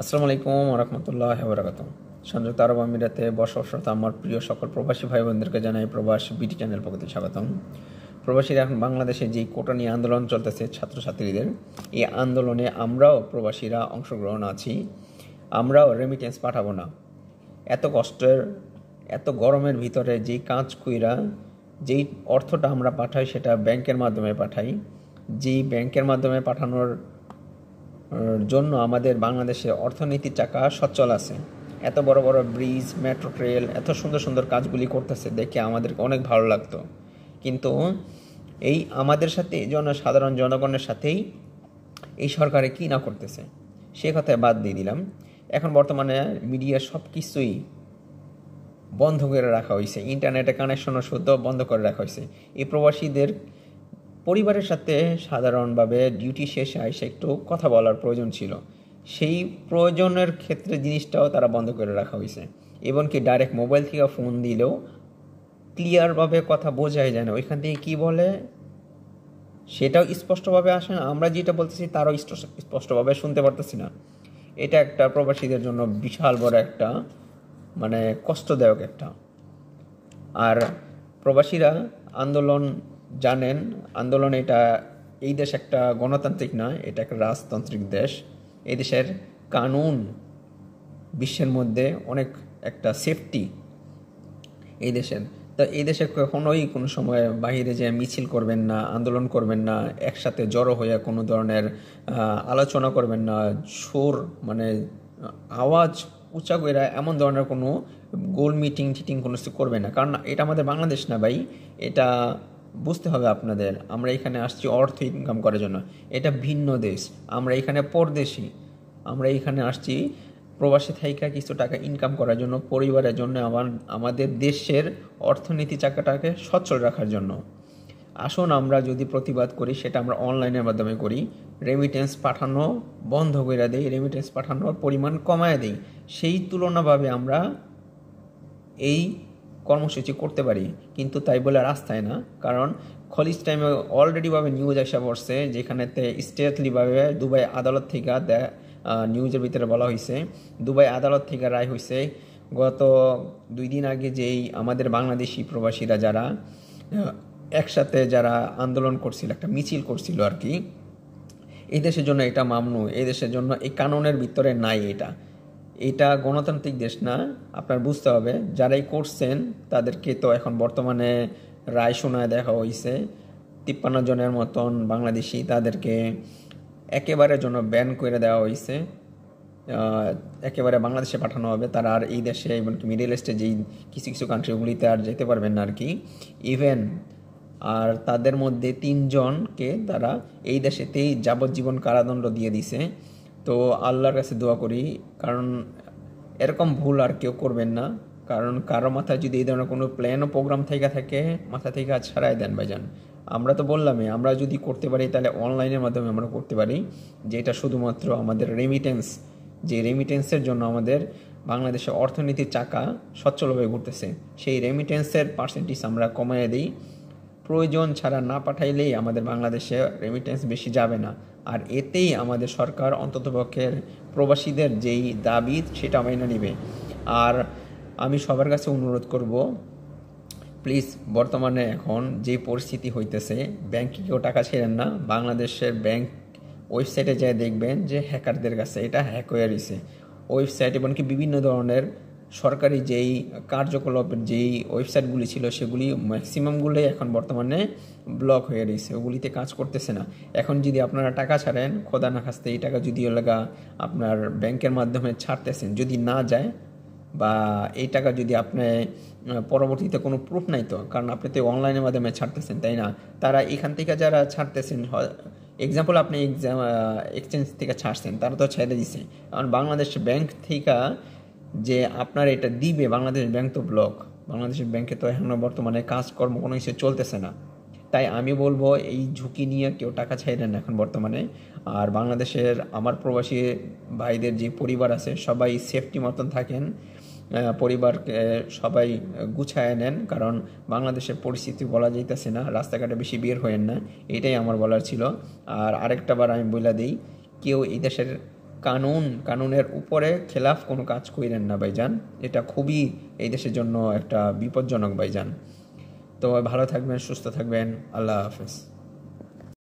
আসসালামু আলাইকুম রহমতুল্লাহ বরকাত। সংযুক্ত আরব আমিরাতে বসবাসরত আমার প্রিয় সকল প্রবাসী ভাই বোনদেরকে জানাই প্রবাস বিটি চ্যানেল পক্ষ থেকে স্বাগতম। প্রবাসীরা এখন বাংলাদেশে যে কোটা নিয়ে আন্দোলন চলতেছে ছাত্রছাত্রীদের, এই আন্দোলনে আমরাও প্রবাসীরা অংশগ্রহণ আছি। আমরাও রেমিটেন্স পাঠাবো না। এত কষ্টের, এত গরমের ভিতরে যেই কাজ কইরা যেই অর্থটা আমরা পাঠাই সেটা ব্যাংকের মাধ্যমে পাঠাই। যেই ব্যাংকের মাধ্যমে পাঠানোর জন্য আমাদের বাংলাদেশে অর্থনীতির চাকা সচল আছে। এত বড় বড় ব্রিজ, মেট্রো রেল, এত সুন্দর সুন্দর কাজগুলি করতেছে দেখে আমাদেরকে অনেক ভালো লাগতো। কিন্তু এই আমাদের সাথে সাধারণ জনগণের সাথেই এই সরকারে কী না করতেছে সে কথায় বাদ দিয়ে দিলাম। এখন বর্তমানে মিডিয়া সব কিছুই বন্ধ করে রাখা হয়েছে, ইন্টারনেটে কানেকশনও শুদ্ধ বন্ধ করে রাখা হয়েছে। এই প্রবাসীদের পরিবারের সাথে সাধারণভাবে ডিউটি শেষে এসে একটু কথা বলার প্রয়োজন ছিল, সেই প্রয়োজনের ক্ষেত্রে জিনিসটাও তারা বন্ধ করে রাখা হয়েছে। এমনকি ডাইরেক্ট মোবাইল থেকে ফোন দিলেও ক্লিয়ারভাবে কথা বোঝাই যায় না, ওইখান থেকে কী বলে সেটাও স্পষ্টভাবে আসে না, আমরা যেটা বলতেছি তারও স্পষ্টভাবে শুনতে পারতেছি না। এটা একটা প্রবাসীদের জন্য বিশাল বড় একটা কষ্টদায়ক একটা। আর প্রবাসীরা আন্দোলন জানেন, আন্দোলন এই দেশ একটা গণতান্ত্রিক না, এটা একটা রাজতান্ত্রিক দেশ। এই দেশের কানুন বিশ্বের মধ্যে অনেক একটা সেফটি এই দেশের। তো এই দেশে কখনোই কোনো সময় বাহিরে যে মিছিল করবেন না, আন্দোলন করবেন না, একসাথে জড়ো হয়ে কোনো ধরনের আলোচনা করবেন না, সুর আওয়াজ উঁচা করে এমন ধরনের কোনো গোল মিটিং টিটিং কোনো কিছু করবে না। কারণ এটা আমাদের বাংলাদেশ না ভাই, এটা বুঝতে হবে আপনাদের। আমরা এখানে আসছি অর্থ ইনকাম করার জন্য, এটা ভিন্ন দেশ, আমরা এখানে পরদেশী। আমরা এখানে আসছি প্রবাসী থাইকা কিছু টাকা ইনকাম করার জন্য, পরিবারের জন্য, আমাদের দেশের অর্থনীতি চাকাটাকে সচল রাখার জন্য। আসুন আমরা যদি প্রতিবাদ করি সেটা আমরা অনলাইনের মাধ্যমে করি, রেমিটেন্স পাঠানো বন্ধ করে দেই, রেমিটেন্স পাঠানোর পরিমাণ কমায় দেই, সেই তুলনাভাবে আমরা এই কর্মসূচি করতে পারি। কিন্তু তাই বলে রাস্তায় না, কারণ খলিজ টাইমে অলরেডিভাবে নিউজ আসা পড়ছে, যেখানেতে স্টেটলিভাবে দুবাই আদালত থেকে নিউজের ভিতরে বলা হয়েছে, দুবাই আদালত থেকে রায় হয়েছে গত 2 দিন আগে, যেই আমাদের বাংলাদেশি প্রবাসীরা যারা একসাথে যারা আন্দোলন করছিল, একটা মিছিল করছিল আর কি, এই দেশের জন্য এটা মামনু, এই দেশের জন্য এই কানুনের ভিতরে নাই। এটা গণতান্ত্রিক দেশ না, আপনার বুঝতে হবে। যারাই করছেন তাদেরকে তো এখন বর্তমানে রায় শোনায় দেখা হয়েছে। 53 জনের মতন বাংলাদেশি, তাদেরকে একেবারে জন্য ব্যান করে দেওয়া হয়েছে, একেবারে বাংলাদেশে পাঠানো হবে। তারা আর এই দেশে, এমনকি মিডল ইস্টে যেই কিছু কিছু কান্ট্রিগুলিতে আর যেতে পারবেন না আর কি। ইভেন আর তাদের মধ্যে 3 জনকে তারা এই দেশেতেই যাবজ্জীবন কারাদণ্ড দিয়ে দিছে। তো আল্লাহর কাছে দোয়া করি, কারণ এরকম ভুল আর কেউ করবেন না। কারণ কারো মাথায় যদি এই ধরনের কোনো প্ল্যান ও প্রোগ্রাম থেকে থাকে, মাথা থেকে আজ ছাড়াই দেন ভাইজান। আমরা তো বললামই, আমরা যদি করতে পারি তাহলে অনলাইনের মাধ্যমে আমরা করতে পারি, যেটা শুধুমাত্র আমাদের রেমিটেন্স, যে রেমিটেন্সের জন্য আমাদের বাংলাদেশের অর্থনীতির চাকা সচ্ছলভাবে ঘুরতেছে, সেই রেমিটেন্সের পার্সেন্টেজ আমরা কমায় দিই। প্রয়োজন ছাড়া না পাঠাইলেই আমাদের বাংলাদেশে রেমিটেন্স বেশি যাবে না। আর এতেই আমাদের সরকার অন্ততপক্ষের প্রবাসীদের যেই দাবি সেটা মেনে নেবে। আর আমি সবার কাছে অনুরোধ করব, প্লিজ, বর্তমানে এখন যে পরিস্থিতি হইতেছে, ব্যাংকে কেউ টাকা ছেড়েন না। বাংলাদেশের ব্যাংক ওয়েবসাইটে যায় দেখবেন যে হ্যাকারদের কাছে এটা হ্যাক হয়ে রয়েছে। ওয়েবসাইট এমনকি বিভিন্ন ধরনের সরকারি যেই কার্যকলাপের যেই ওয়েবসাইটগুলি ছিল সেগুলি ম্যাক্সিমামগুলোই এখন বর্তমানে ব্লক হয়ে রয়েছে, ওগুলিতে কাজ করতেছে না। এখন যদি আপনারা টাকা ছাড়েন, খোদা না খাস্তে এই টাকা যদি আপনার ব্যাংকের মাধ্যমে ছাড়তেছেন, যদি না যায়, বা এই টাকা যদি আপনি পরবর্তীতে কোনো প্রুফ নাই, তো কারণ আপনি তো অনলাইনের মাধ্যমে ছাড়তেছেন, তাই না? তারা এখান থেকে যারা ছাড়তেছেন, এক্সাম্পল আপনি এক্সচেঞ্জ থেকে ছাড়ছেন, তারা তো ছেড়ে দিছে। কারণ বাংলাদেশ ব্যাংক থেকে যে আপনার এটা দিবে, বাংলাদেশ ব্যাংক তো ব্লক, বাংলাদেশের ব্যাংকে তো এখনও বর্তমানে কাজকর্ম কোনো কিছু চলতেছে না। তাই আমি বলবো এই ঝুঁকি নিয়ে কেউ টাকা ছাইরেন এখন বর্তমানে। আর বাংলাদেশের আমার প্রবাসী ভাইদের যে পরিবার আছে সবাই সেফটি মতন থাকেন, পরিবারকে সবাই গুছায় নেন, কারণ বাংলাদেশের পরিস্থিতি বলা যাইতেছে না, রাস্তাঘাটে বেশি বের হয়েন না, এটাই আমার বলার ছিল। আর আরেকটা বার আমি বলে দিই, কেউ এই দেশের কানুনের উপরে খেলাফ কোনো কাজ কইরেন না ভাইজান, এটা খুবই এই দেশের জন্য একটা বিপজ্জনক ভাইজান। তো ভালো থাকবেন, সুস্থ থাকবেন, আল্লাহ হাফেজ।